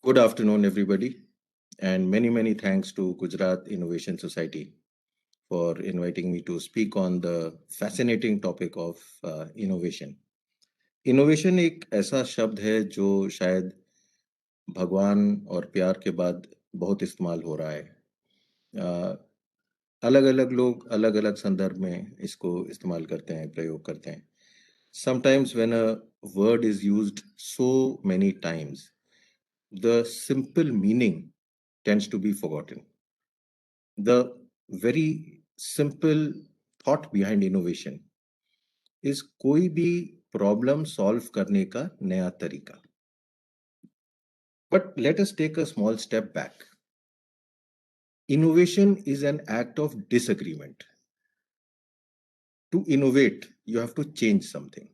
Good afternoon, everybody, and many thanks to Gujarat Innovation Society for inviting me to speak on the fascinating topic of innovation. Innovation एक ऐसा शब्द है जो शायद भगवान और प्यार के बाद बहुत इस्तेमाल हो रहा है। अलग-अलग लोग अलग-अलग संदर्भ में इसको इस्तेमाल करते हैं, प्रयोग करते हैं। Sometimes when a word is used so many times, the simple meaning tends to be forgotten. The very simple thought behind innovation is कोई भी प्रॉब्लम सॉल्व करने का नया तरीका. But let us take a small step back. Innovation is an act of disagreement. To innovate, you have to change something.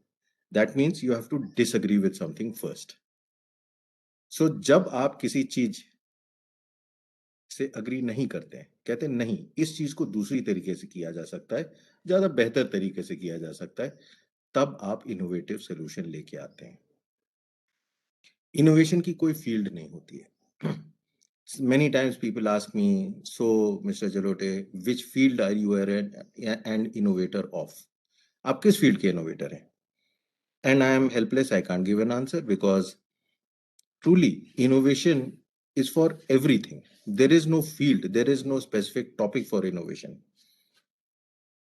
That means you have to disagree with something first. So जब आप किसी चीज से agree नहीं करते हैं, कहते हैं नहीं, इस चीज को दूसरी तरीके से किया जा सकता है, ज्यादा बेहतर तरीके से किया जा सकता है, तब आप इनोवेटिव सोल्यूशन लेके आते हैं. इनोवेशन की कोई फील्ड नहीं होती है. Many times people ask me, so Mr. Jalote, which field are you an innovator of? आप किस फील्ड के इनोवेटर हैं? And I am helpless, I can't give an answer because truly innovation is for everything. There is no field, there is no specific topic for innovation.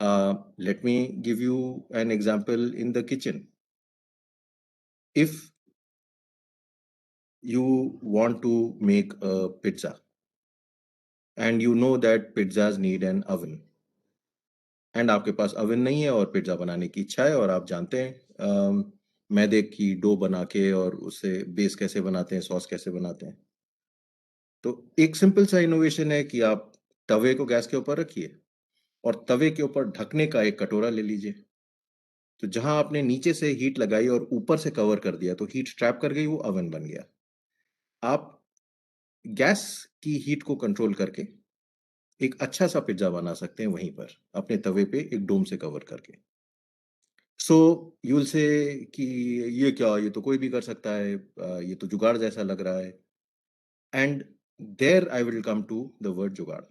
Let me give you an example in the kitchen. If you want to make a pizza and you know that pizzas need an oven and आपके पास oven नहीं है और pizza बनाने की इच्छा है और आप जानते हैं मैदे की डो बना के और उससे बेस कैसे बनाते हैं, सॉस कैसे बनाते हैं. तो एक सिंपल सा इनोवेशन है कि आप तवे को गैस के ऊपर रखिए और तवे के ऊपर ढकने का एक कटोरा ले लीजिए. तो जहां आपने नीचे से हीट लगाई और ऊपर से कवर कर दिया तो हीट ट्रैप कर गई, वो ओवन बन गया. आप गैस की हीट को कंट्रोल करके एक अच्छा सा पिज्जा बना सकते हैं वहीं पर अपने तवे पे एक डोम से कवर करके. सो यू विल से कि ये क्या, ये तो कोई भी कर सकता है, ये तो जुगाड़ जैसा लग रहा है. And there I will come to the word jugaad.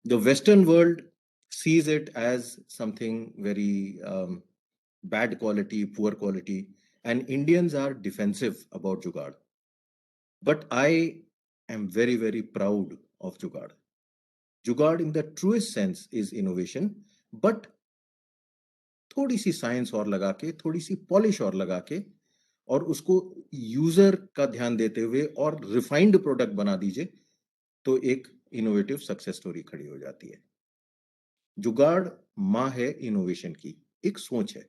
The western world sees it as something very bad quality, poor quality, and Indians are defensive about jugaad. But I am very proud of jugaad. जुगाड़ in the truest sense is innovation, but थोड़ी सी science और लगा के, थोड़ी सी polish और लगा के, और उसको यूजर का ध्यान देते हुए और रिफाइंड प्रोडक्ट बना दीजिए तो एक इनोवेटिव सक्सेस स्टोरी खड़ी हो जाती है. जुगाड़ माँ है इनोवेशन की. एक सोच है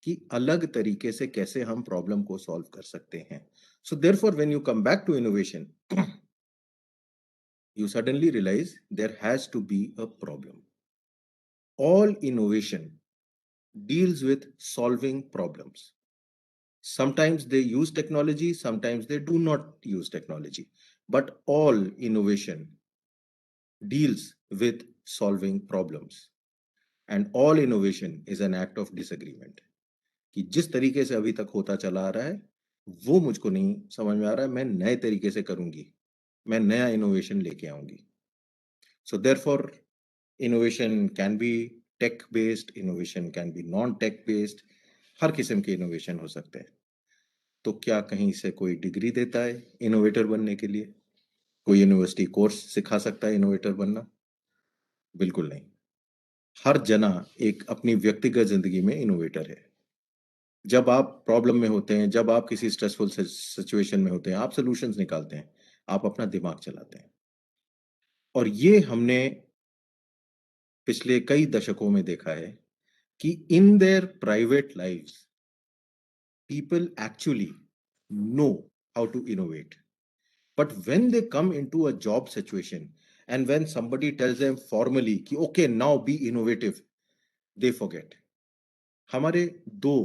कि अलग तरीके से कैसे हम प्रॉब्लम को सॉल्व कर सकते हैं. So therefore when you come back to innovation, you suddenly realize there has to be a problem. All innovation deals with solving problems. Sometimes they use technology, sometimes they do not use technology, but all innovation deals with solving problems. And all innovation is an act of disagreement. कि जिस तरीके से अभी तक होता चला आ रहा है वो मुझको नहीं समझ में आ रहा है, मैं नए तरीके से करूंगी, मैं नया इनोवेशन लेके आऊंगी. So therefore, innovation can be tech based, innovation can be non tech based. हर किस्म के इनोवेशन हो सकते हैं. तो क्या कहीं से कोई डिग्री देता है इनोवेटर बनने के लिए? कोई यूनिवर्सिटी कोर्स सिखा सकता है इनोवेटर बनना? बिल्कुल नहीं. हर जना एक अपनी व्यक्तिगत जिंदगी में इनोवेटर है. जब आप प्रॉब्लम में होते हैं, जब आप किसी स्ट्रेसफुल सिचुएशन में होते हैं, आप सॉल्यूशंस निकालते हैं, आप अपना दिमाग चलाते हैं. और ये हमने पिछले कई दशकों में देखा है कि in their private lives people actually know how to innovate. But when they come into a job situation and when somebody tells them formally कि okay now be innovative, they forget. हमारे दो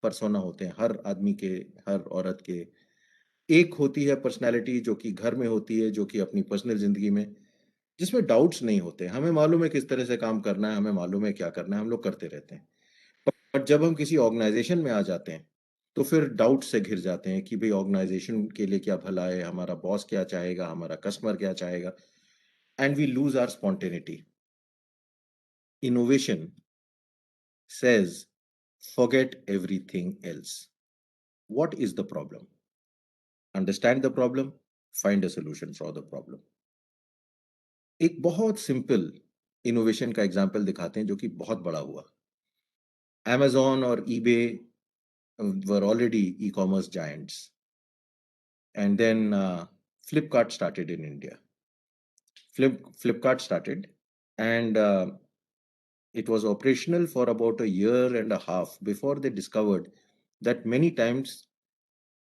पर्सोना होते हैं हर आदमी के, हर औरत के. एक होती है पर्सनालिटी जो कि घर में होती है, जो कि अपनी पर्सनल जिंदगी में, जिसमें डाउट्स नहीं होते. हमें मालूम है किस तरह से काम करना है, हमें मालूम है क्या करना है, हम लोग करते रहते हैं. बट जब हम किसी ऑर्गेनाइजेशन में आ जाते हैं तो फिर डाउट से घिर जाते हैं कि भाई ऑर्गेनाइजेशन के लिए क्या भला है, हमारा बॉस क्या चाहेगा, हमारा कस्टमर क्या चाहेगा, and we lose our spontaneity. Innovation says, forget everything else. What is the problem? Understand the problem, find a solution for the problem. एक बहुत सिंपल इनोवेशन का एग्जाम्पल दिखाते हैं जो कि बहुत बड़ा हुआ. Amazon और eBay were already e-commerce giants, and then Flipkart started in India. Flipkart started, and it was operational for about a year and a half before they discovered that many times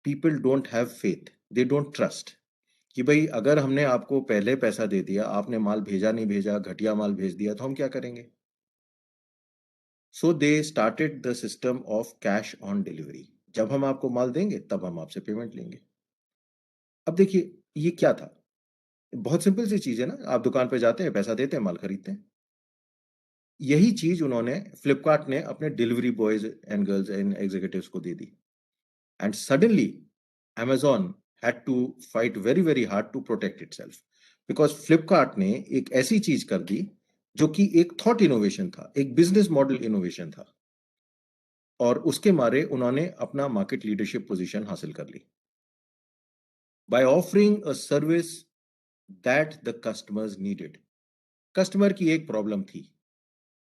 people don't have faith, they don't trust. कि भाई अगर हमने आपको पहले पैसा दे दिया, आपने माल भेजा नहीं भेजा, घटिया माल भेज दिया, तो हम क्या करेंगे? So they started the system of cash on delivery. जब हम आपको माल देंगे तब हम आपसे पेमेंट लेंगे. अब देखिए ये क्या था? बहुत सिंपल सी चीज है ना. आप दुकान पे जाते हैं, पैसा देते हैं, माल खरीदते हैं. यही चीज उन्होंने, फ्लिपकार्ट ने अपने delivery boys and girls and executives को दे दी. And suddenly Amazon had to fight very very hard to protect itself, because Flipkart ने एक ऐसी चीज कर दी जो कि एक थॉट इनोवेशन था, एक बिजनेस मॉडल इनोवेशन था, और उसके मारे उन्होंने अपना मार्केट लीडरशिप पोजीशन हासिल कर ली by offering a service that the customers needed. Customer की एक प्रॉब्लम थी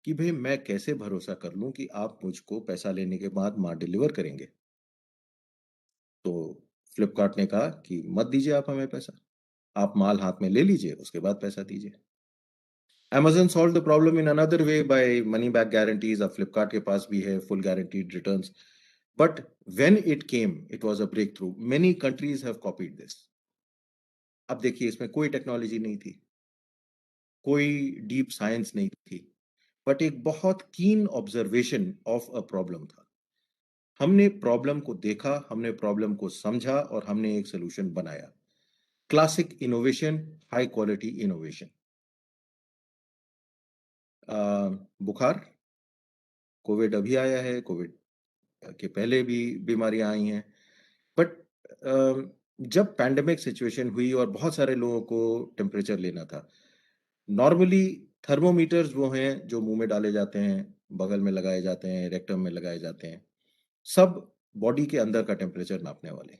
कि भाई मैं कैसे भरोसा कर लूं कि आप मुझको पैसा लेने के बाद माल डिलीवर करेंगे. तो फ्लिपकार्ट ने कहा कि मत दीजिए आप हमें पैसा, आप माल हाथ में ले लीजिए, उसके बाद पैसा दीजिए. Amazon solved the problem in another way by money back guarantees. अब Flipkart के पास भी है full guaranteed returns. But when it came, it was a breakthrough. Many countries have copied this. अब देखिए इसमें कोई टेक्नोलॉजी नहीं थी, कोई डीप साइंस नहीं थी, बट एक बहुत कीन ऑब्जर्वेशन ऑफ अ प्रॉब्लम था. हमने प्रॉब्लम को देखा, हमने प्रॉब्लम को समझा और हमने एक सोल्यूशन बनाया. Classic innovation, high quality innovation. बुखार, कोविड अभी आया है, कोविड के पहले भी बीमारियां आई हैं, बट जब पैंडेमिक सिचुएशन हुई और बहुत सारे लोगों को टेम्परेचर लेना था, नॉर्मली थर्मोमीटर्स वो हैं जो मुंह में डाले जाते हैं, बगल में लगाए जाते हैं, रेक्टम में लगाए जाते हैं, सब बॉडी के अंदर का टेम्परेचर नापने वाले.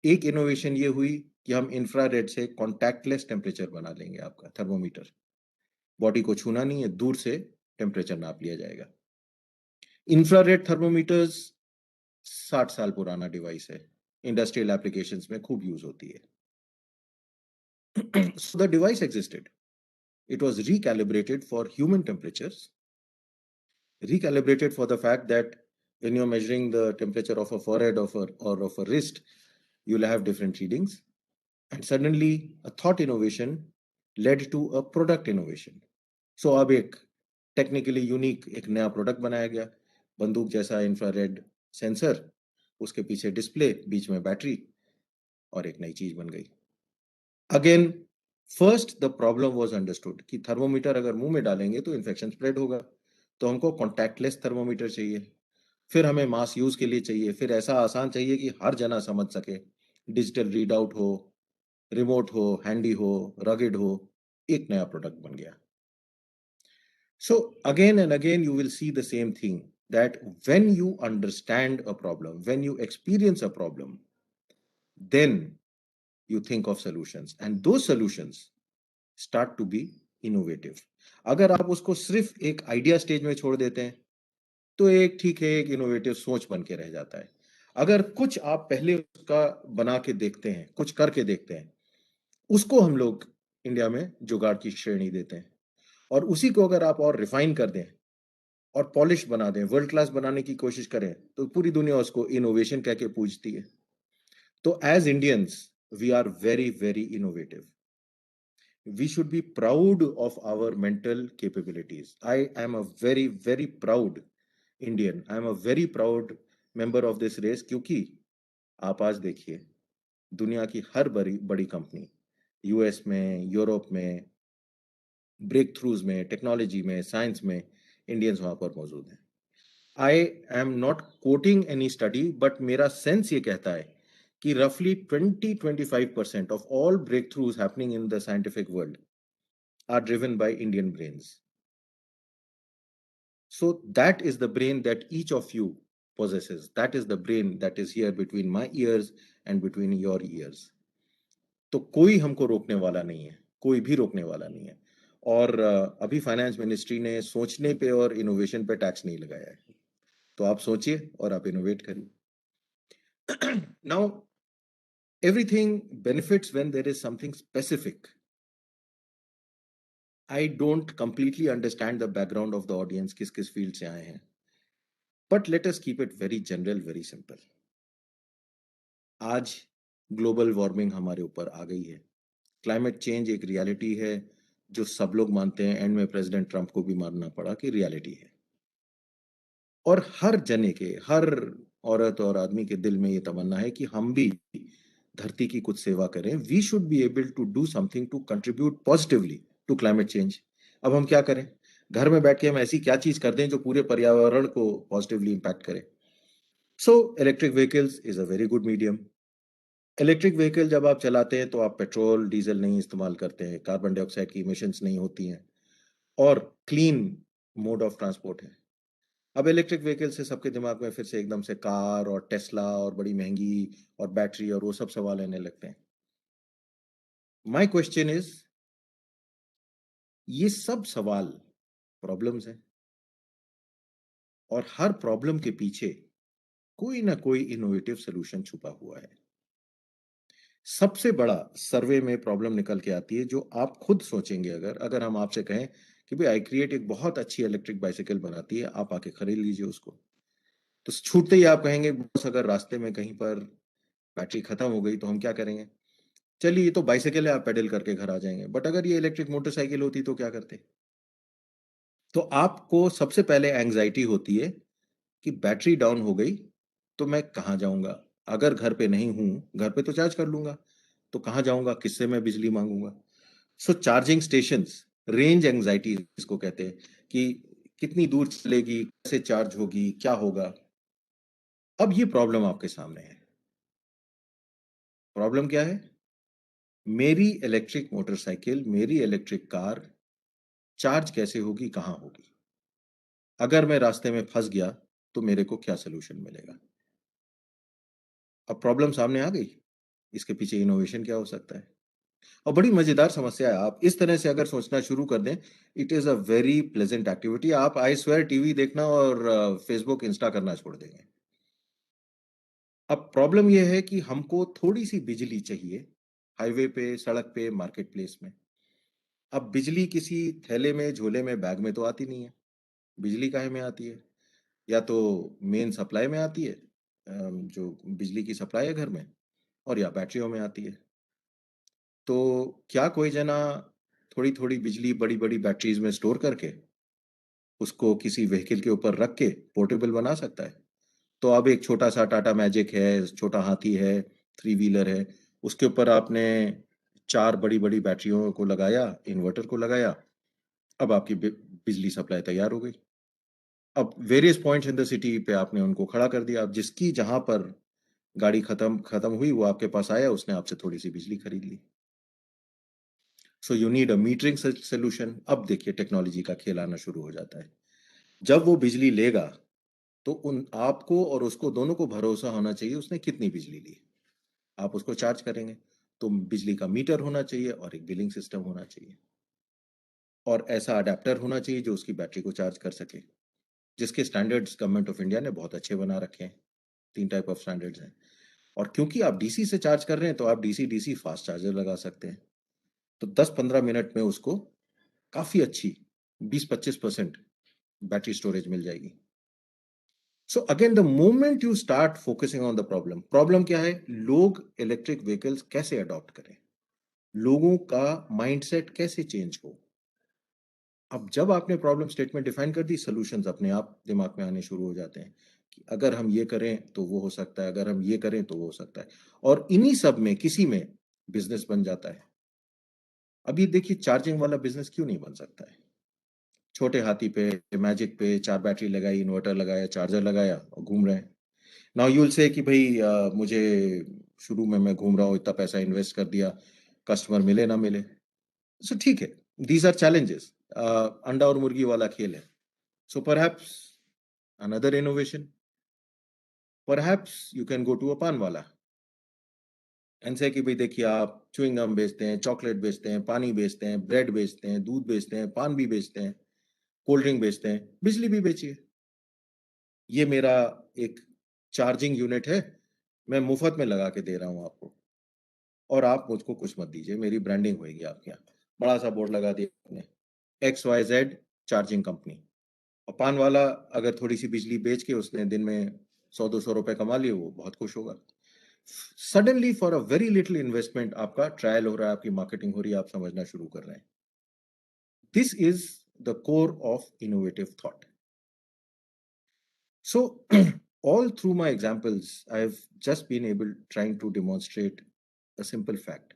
एक इनोवेशन ये हुई कि हम इंफ्रारेड से कॉन्टैक्टलेस टेम्परेचर बना लेंगे. आपका थर्मोमीटर बॉडी को छूना नहीं है, दूर से टेम्परेचर नाप लिया जाएगा. इंफ्रारेड थर्मोमीटर्स 60 साल पुराना डिवाइस है, इंडस्ट्रियल एप्लीकेशंस में खूब यूज होती है. So the device existed. It was recalibrated for human temperatures, recalibrated for the fact that when you're measuring the temperature of a forehead or of a wrist, you'll have different readings. And suddenly, a thought innovation led to a product innovation. So अब एक technically unique एक नया product बनाया गया. बंदूक जैसा infrared sensor, उसके पीछे डिस्प्ले, बीच में बैटरी, और एक नई चीज बन गई. Again, first the problem was understood कि थर्मोमीटर अगर मुंह में डालेंगे तो इन्फेक्शन स्प्रेड होगा, तो हमको कॉन्टैक्टलेस थर्मोमीटर चाहिए. फिर हमें मास यूज के लिए चाहिए, फिर ऐसा आसान चाहिए कि हर जना समझ सके, डिजिटल रीडआउट हो, रिमोट हो, हैंडी हो, रगेड हो. एक नया प्रोडक्ट बन गया. So again and again you will see the same thing, that when you understand a problem, when you experience a problem, then you think of solutions, and those solutions start to be innovative. अगर आप उसको सिर्फ एक idea stage में छोड़ देते हैं तो एक ठीक है, एक इनोवेटिव सोच बन के रह जाता है. अगर कुछ आप पहले उसका बना के देखते हैं, कुछ करके देखते हैं, उसको हम लोग इंडिया में जुगाड़ की श्रेणी देते हैं. और उसी को अगर आप और रिफाइन कर दें और पॉलिश बना दें, वर्ल्ड क्लास बनाने की कोशिश करें, तो पूरी दुनिया उसको इनोवेशन कह के पूजती है. तो as Indians we are very very innovative. We should be proud of our mental capabilities. I am a very, very proud Indian. I am a very proud member of this race, क्योंकि आप आज देखिए दुनिया की हर बड़ी बड़ी company, US में, यूरोप में, ब्रेक थ्रूज में, टेक्नोलॉजी में, साइंस में, इंडियंस वहां पर मौजूद हैं. I am not quoting any study, but मेरा सेंस ये कहता है कि रफली 20-25% of all breakthroughs happening in the scientific world are driven by Indian brains. So that is the brain that each of you possesses. That is the brain that is here between my ears and between your ears. तो कोई हमको रोकने वाला नहीं है, कोई भी रोकने वाला नहीं है. और अभी फाइनेंस मिनिस्ट्री ने सोचने पे और इनोवेशन पे टैक्स नहीं लगाया है. तो आप सोचिए और आप इनोवेट करिए. Now, everything benefits when there is something specific. I don't completely understand the background of the audience, किस फील्ड से आए हैं. But let us keep it very general, very simple. आज ग्लोबल वार्मिंग हमारे ऊपर आ गई है. क्लाइमेट चेंज एक रियलिटी है जो सब लोग मानते हैं. एंड में प्रेसिडेंट ट्रंप को भी मानना पड़ा कि रियलिटी है. और हर जने के, हर औरत और आदमी के दिल में ये तमन्ना है कि हम भी धरती की कुछ सेवा करें. We should be able to do something to contribute positively to climate change. अब हम क्या करें? घर में बैठ के हम ऐसी क्या चीज कर दें जो पूरे पर्यावरण को पॉजिटिवली इंपैक्ट करे? So electric vehicles is a very good medium. Electric vehicle जब आप चलाते हैं तो आप पेट्रोल डीजल नहीं इस्तेमाल करते हैं, कार्बन डाइऑक्साइड की इमिशंस नहीं होती हैं, और क्लीन मोड ऑफ ट्रांसपोर्ट है. अब इलेक्ट्रिक व्हीकल से सबके दिमाग में फिर से एकदम से कार और टेस्ला और बड़ी महंगी और बैटरी और वो सब सवाल आने लगते हैं. माय क्वेश्चन इज, ये सब सवाल प्रॉब्लम्स हैं, और हर प्रॉब्लम के पीछे कोई ना कोई इनोवेटिव सोल्यूशन छुपा हुआ है. सबसे बड़ा सर्वे में प्रॉब्लम निकल के आती है जो आप खुद सोचेंगे. अगर अगर हम आपसे कहें कि भाई आई क्रिएट एक बहुत अच्छी इलेक्ट्रिक बाइसाइकिल बनाती है, आप आके खरीद लीजिए उसको, तो छूटते ही आप कहेंगे बस अगर रास्ते में कहीं पर बैटरी खत्म हो गई तो हम क्या करेंगे? चलिए ये तो बाइसाइकिल है, आप पेडल करके घर आ जाएंगे. बट अगर ये इलेक्ट्रिक मोटरसाइकिल होती तो क्या करते? तो आपको सबसे पहले एंग्जाइटी होती है कि बैटरी डाउन हो गई तो मैं कहाँ जाऊंगा? अगर घर पे नहीं हूं, घर पे तो चार्ज कर लूंगा, तो कहाँ जाऊंगा? किससे मैं बिजली मांगूंगा? So charging stations, range anxiety इसको कहते हैं, कि कितनी दूर चलेगी, कैसे चार्ज होगी, क्या होगा. अब ये प्रॉब्लम आपके सामने है. प्रॉब्लम क्या है? मेरी इलेक्ट्रिक मोटरसाइकिल, मेरी इलेक्ट्रिक कार चार्ज कैसे होगी, कहाँ होगी? अगर मैं रास्ते में फंस गया तो मेरे को क्या सोल्यूशन मिलेगा? अब प्रॉब्लम सामने आ गई. इसके पीछे इनोवेशन क्या हो सकता है? और बड़ी मजेदार समस्या है. आप इस तरह से अगर सोचना शुरू कर दें, it is a very pleasant activity. आप आई स्वेयर टीवी देखना और फेसबुक इंस्टा करना छोड़ देंगे. अब प्रॉब्लम यह है कि हमको थोड़ी सी बिजली चाहिए, हाईवे पे, सड़क पे, मार्केट प्लेस में. अब बिजली किसी थैले में, झोले में, बैग में तो आती नहीं है. बिजली काहे में आती है? या तो मेन सप्लाई में आती है, जो बिजली की सप्लाई है घर में, और या बैटरियों में आती है. तो क्या कोई जना थोड़ी थोड़ी बिजली बड़ी बड़ी बैटरीज में स्टोर करके उसको किसी व्हीकल के ऊपर रख के पोर्टेबल बना सकता है? तो अब एक छोटा सा टाटा मैजिक है, छोटा हाथी है, थ्री व्हीलर है, उसके ऊपर आपने चार बड़ी बड़ी बैटरियों को लगाया, इन्वर्टर को लगाया, अब आपकी बिजली सप्लाई तैयार हो गई. अब various points in the city पे आपने उनको खड़ा कर दिया. अब जिसकी जहां पर गाड़ी खत्म खत्म हुई वो आपके पास आया, उसने आपसे थोड़ी सी बिजली खरीद ली. So you need a metering solution. अब देखिए टेक्नोलॉजी का खेल आना शुरू हो जाता है. जब वो बिजली लेगा तो उन आपको और उसको दोनों को भरोसा होना चाहिए उसने कितनी बिजली ली. आप उसको चार्ज करेंगे तो बिजली का मीटर होना चाहिए और एक बिलिंग सिस्टम होना चाहिए, और ऐसा अडेप्टर होना चाहिए जो उसकी बैटरी को चार्ज कर सके, जिसके स्टैंडर्ड्स गवर्नमेंट ऑफ इंडिया ने बहुत अच्छे बना रखे हैं. तीन टाइप ऑफ स्टैंडर्ड्स हैं. और क्योंकि आप डीसी से चार्ज कर रहे हैं तो आप डीसी डीसी फास्ट चार्जर लगा सकते हैं. तो 10-15 मिनट में उसको काफी अच्छी 20-25% बैटरी स्टोरेज मिल जाएगी. So again the moment you start focusing on the problem, problem क्या है? लोग इलेक्ट्रिक व्हीकल्स कैसे अडॉप्ट करें, लोगों का माइंडसेट कैसे चेंज हो. अब जब आपने प्रॉब्लम स्टेटमेंट डिफाइन कर दी, सॉल्यूशंस अपने आप दिमाग में आने शुरू हो जाते हैं कि अगर हम ये करें तो वो हो सकता है, अगर हम ये करें तो वो हो सकता है, और इन्हीं सब में किसी में बिजनेस बन जाता है. अब ये देखिए चार्जिंग वाला बिजनेस क्यों नहीं बन सकता है? छोटे हाथी पे, मैजिक पे 4 बैटरी लगाई, इन्वर्टर लगाया, चार्जर लगाया और घूम रहे हैं। नाउ यू विल से कि भई मुझे शुरू में मैं घूम रहा हूँ, इतना पैसा इन्वेस्ट कर दिया, कस्टमर मिले ना मिले। सो ठीक है, दीज़ आर चैलेंजेस। अंडा और मुर्गी वाला खेल है। So perhaps another innovation, perhaps you can go to a paan wala and से कि भई देखिए आप च्युइंग गम बेचते हैं, चॉकलेट बेचते हैं, पानी बेचते हैं, ब्रेड बेचते हैं, दूध बेचते हैं, पान भी बेचते हैं, कोल्ड ड्रिंक बेचते हैं, बिजली भी बेचिए। ये मेरा एक चार्जिंग यूनिट है, मैं मुफ्त में लगा के दे रहा हूँ आपको और आप मुझको कुछ मत दीजिए, मेरी ब्रांडिंग होएगी आपके यहाँ। बड़ा-सा बोर्ड लगा दिया आपने, XYZ चार्जिंग कंपनी। और पान वाला अगर थोड़ी-सी बिजली बेच के उसने दिन में 100-200 रुपए कमा लिए, वो बहुत खुश होगा। Suddenly for a very little investment आपका ट्रायल हो रहा है, आपकी मार्केटिंग हो रही है, आप समझना शुरू कर रहे हैं। This is the core of innovative thought. So, all through my examples, I've just been able trying to demonstrate a simple fact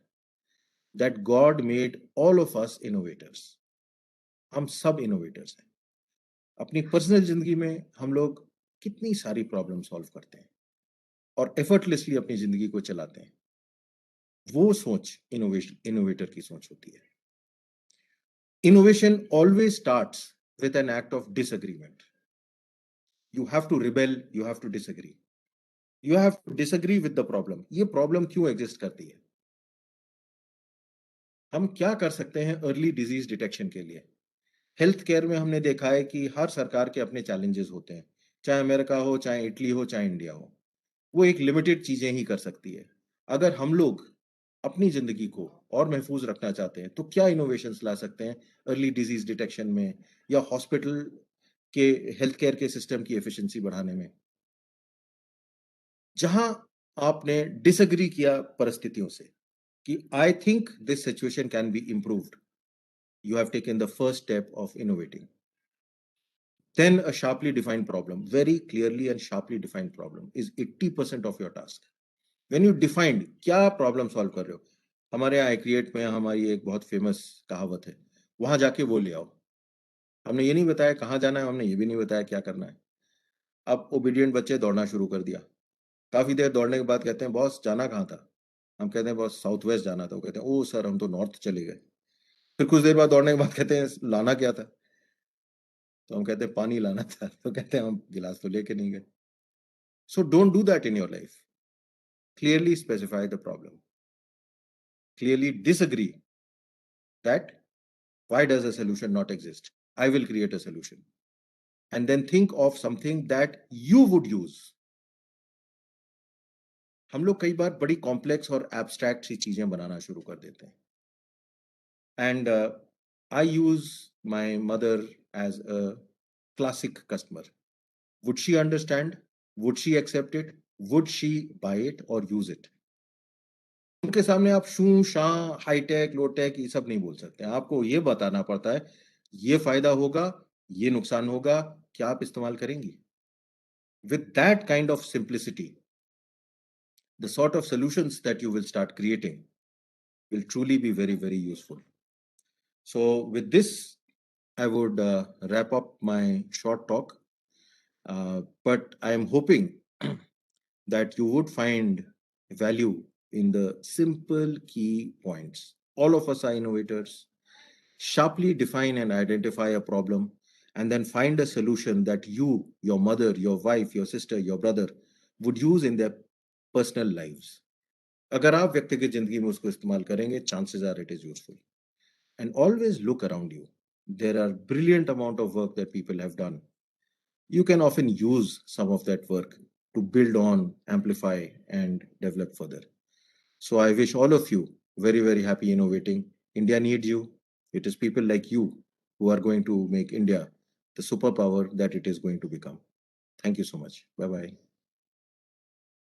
that God made all of us innovators. हम सब इनोवेटर्स हैं। अपनी पर्सनल जिंदगी में हम लोग कितनी सारी प्रॉब्लम सॉल्व करते हैं और एफर्टलेसली अपनी जिंदगी को चलाते हैं। वो सोच इनोवेटर की सोच होती है। Innovation always starts with an act of disagreement. You have to rebel, you have to disagree, you have to disagree with the problem. ये प्रॉब्लम क्यों एग्जिस्ट करती है? हम क्या कर सकते हैं अर्ली डिजीज डिटेक्शन के लिए? हेल्थ केयर में हमने देखा है कि हर सरकार के अपने चैलेंजेस होते हैं, चाहे अमेरिका हो, चाहे इटली हो, चाहे इंडिया हो। वो एक लिमिटेड चीजें ही कर सकती है। अगर हम लोग अपनी जिंदगी को और महफूज रखना चाहते हैं तो क्या इनोवेशंस ला सकते हैं अर्ली डिजीज डिटेक्शन में या हॉस्पिटल के हेल्थ केयर के सिस्टम की एफिशिएंसी बढ़ाने में? जहां आपने डिसएग्री किया परिस्थितियों से कि I think this situation can be improved, you have taken the first step of innovating. Then a sharply defined problem, very clearly and sharply defined problem is 80% of your task. When you defined क्या problem solve कर रहे हो? हमारे यहाँ create में हमारी एक बहुत फेमस कहावत है, वहां जाके वो ले आओ। हमने ये नहीं बताया कहाँ जाना है, हमने ये भी नहीं बताया क्या करना है। अब ओबीडियंट बच्चे दौड़ना शुरू कर दिया। काफी देर दौड़ने के बाद कहते हैं बॉस जाना कहाँ था? हम कहते हैं बॉस साउथ वेस्ट जाना था। वो कहते हैं ओ सर हम तो नॉर्थ चले गए। फिर कुछ देर बाद दौड़ने के बाद कहते हैं लाना क्या था? तो हम कहते हैं पानी लाना था। तो कहते हैं हम गिलास तो लेके नहीं गए। So don't do that in your life. Clearly specify the problem, clearly disagree that why does a solution not exist? I will create a solution and then think of something that you would use. हम लोग कई बार बड़ी complex और abstract सी चीजें बनाना शुरू कर देते हैं। And I use my mother as a classic customer. Would she understand? Would she accept it? Would she buy it और यूज इट? उनके सामने आप शू, शाँ, हाई-टेक, लो-टेक ये सब नहीं बोल सकते। आपको ये बताना पड़ता है, ये फ़ायदा होगा, ये नुकसान होगा, क्या आप इस्तेमाल करेंगी? With that kind of simplicity, the sort of solutions that you will start creating will truly be very, very useful. So with this, I would wrap up my short talk. But I am hoping that you would find value in the simple key points. All of us are innovators. Sharply define and identify a problem, and then find a solution that you, your mother, your wife, your sister, your brother would use in their personal lives. अगर आप व्यक्तिगत जिंदगी में उसको इस्तेमाल करेंगे, chances are it is useful. And always look around you. There are brilliant amount of work that people have done. You can often use some of that work to build on, amplify, and develop further. So I wish all of you very, very happy innovating. India needs you. It is people like you who are going to make India the superpower that it is going to become. Thank you so much. Bye bye.